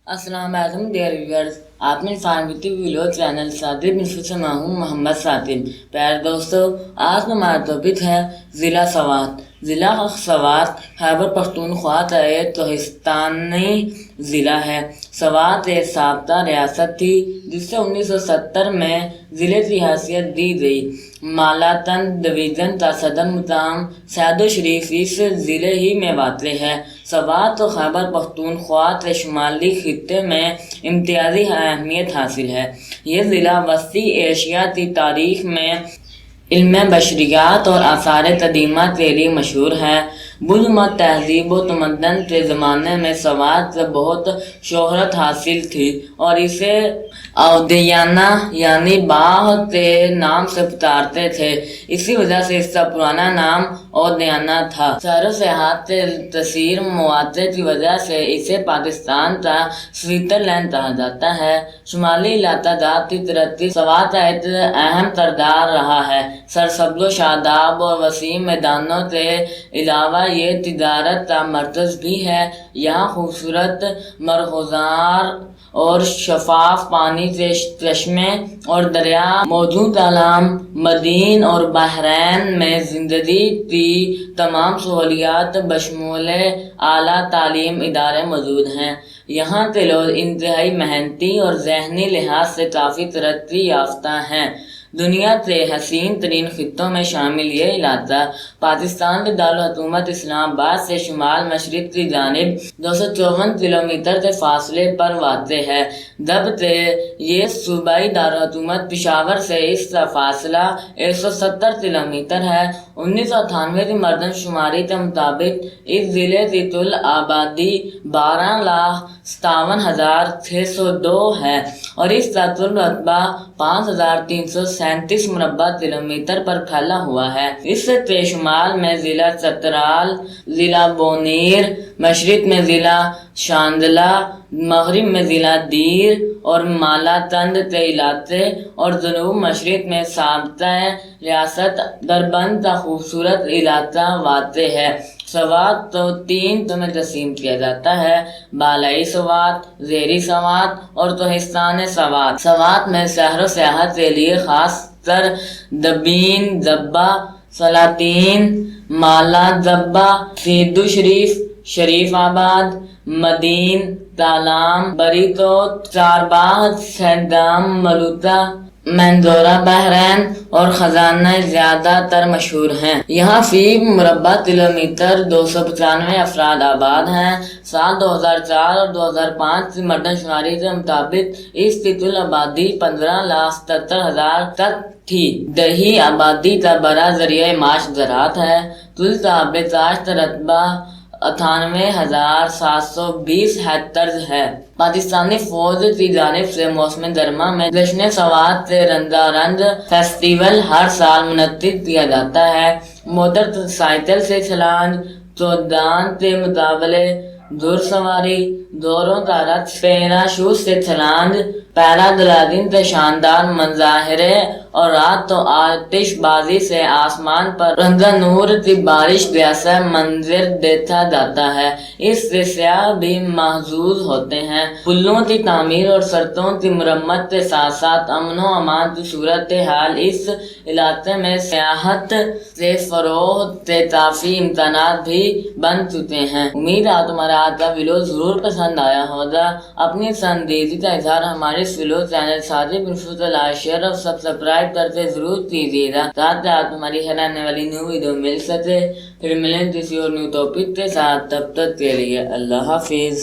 السلام علیکم dear viewers, آپ نے انفارمیٹیو ویلو چینل صادق انفو سے میں ہوں محمد ساتم۔ پیارے دوستو، آج ہمارا ٹاپک ہے ضلع سوات۔ ضلع سوات خیبر پختونخوا کا ایک کوہستانی ضلع ہے۔ سوات ایک سابقہ ریاست تھی جس سے 1970 میں ضلع کی حیثیت دی گئی۔ مالاتن ڈویژن کا صدر مقام سعد شریف اس ضلع ہی میں واقع ہے۔ سوات کو خیبر پختونخوا کے شمالی خطے میں امتیازی اہمیت حاصل ہے۔ یہ ضلع وسطی ایشیا کی تاریخ میں علم بشریات اور آثار قدیمہ کے لیے مشہور ہے۔ بدھ مت تہذیب و تمدن کے زمانے میں سوات سے بہت شہرت حاصل تھی اور اسے اودیانہ یعنی باغ کے نام سے پکارتے تھے۔ اسی وجہ سے اس کا پرانا نام اودیانہ تھا۔ سیر و سیاحت کے کثیر مواقع کی وجہ سے اسے پاکستان کا سوئٹزرلینڈ کہا جاتا ہے۔ شمالی علاقہ جات کی ترقی سوات کا ایک اہم کردار رہا ہے۔ سرسبز و شاداب اور وسیع میدانوں کے علاوہ یہ تجارت کا مرکز بھی ہے۔ یہاں خوبصورت مرغزار اور شفاف پانی کے چشمے اور دریا موجود۔ عالم مدین اور بحرین میں زندگی کی تمام سہولیات بشمول اعلیٰ تعلیم ادارے موجود ہیں۔ یہاں کے لوگ انتہائی محنتی اور ذہنی لحاظ سے کافی ترقی یافتہ ہیں۔ دنیا کے حسین ترین خطوں میں شامل یہ علاقہ پاکستان کے دارالحکومت اسلام آباد سے شمال مشرق کی جانب 254 کلومیٹر کے فاصلے پر واقع ہے، جبکہ یہ صوبائی دارالحکومت پشاور سے اس کا فاصلہ 170 کلومیٹر ہے۔ 1998 کی مردم شماری کے مطابق اس ضلع کی کل آبادی 12,57,602 ہے اور اس کا کل رقبہ 5,337 مربع کلومیٹر پر پھیلا ہوا ہے۔ اس کے شمال میں ضلع چترال، ضلع بونیر، مشرق میں ضلع شاندلہ، مغرب میں ضلع دیر اور مالاتند کے علاقے اور جنوب مشرق میں سابقہ ریاست دربند کا خوبصورت علاقہ واقع ہے۔ سوات کو 3 حصوں میں تقسیم کیا جاتا ہے: بالائی سوات، زیری سوات اور کوہستان سوات۔ سوات میں سیر و سیاحت کے لیے خاص کر دبین جبہ، سلاطین، مالا جبہ، سیدو شریف، شریف آباد، مدین، تالام، بریتوت، چارباغ، سیدام ملوکہ، مندورہ بحرین اور خزانہ زیادہ تر مشہور ہیں۔ یہاں فی مربع کلومیٹر 295 افراد آباد ہیں۔ سال 2004 اور 2005 کی مردم شماری کے مطابق اس کی کل آبادی 15,77,000 تک تھی۔ دیہی آبادی کا بڑا ذریعہ معاش زراعت ہے۔ کل صاحب کاشت رقبہ 98,720 ہیکٹرز ہے۔ پاکستانی فوج کی جانب سے موسم گرما میں جشن سوات کے رنگا رنگ فیسٹیول ہر سال منعقد کیا جاتا ہے۔ موٹر سائیکل سے چھلانگ، چودان کے مقابلے، گھڑ سواری، دوروں کا رقص، پیراشوٹ سے چھلانگ، پیرا گلائڈنگ کے شاندار مظاہرے اور رات کو آتش بازی سے آسمان پر رنگا نور کی بارش جیسا منظر دیکھا جاتا ہے۔ اس سے سیاح بھی محظوظ ہوتے ہیں۔ پلوں کی تعمیر اور سڑکوں کی مرمت کے ساتھ ساتھ امن و امان کی صورتحال اس علاقے میں سیاحت کے فروغ کے کافی امکانات بھی بن چکے ہیں۔ امید ہے تمہارا آج کا ویڈیو ضرور پسند آیا ہوگا۔ اپنی پسندیدگی کا اظہار ہمارے اس ویڈیو چینل صادق انفو کو لائک، شیئر اور سبسکرائب کر کے ضرور کیجیے گا تاکہ آپ ہماری ہر آنے والی نیو ویڈیو مل سکے۔ پھر ملیں کسی اور نیو ٹاپک کے ساتھ، تب تک کے لیے اللہ حافظ۔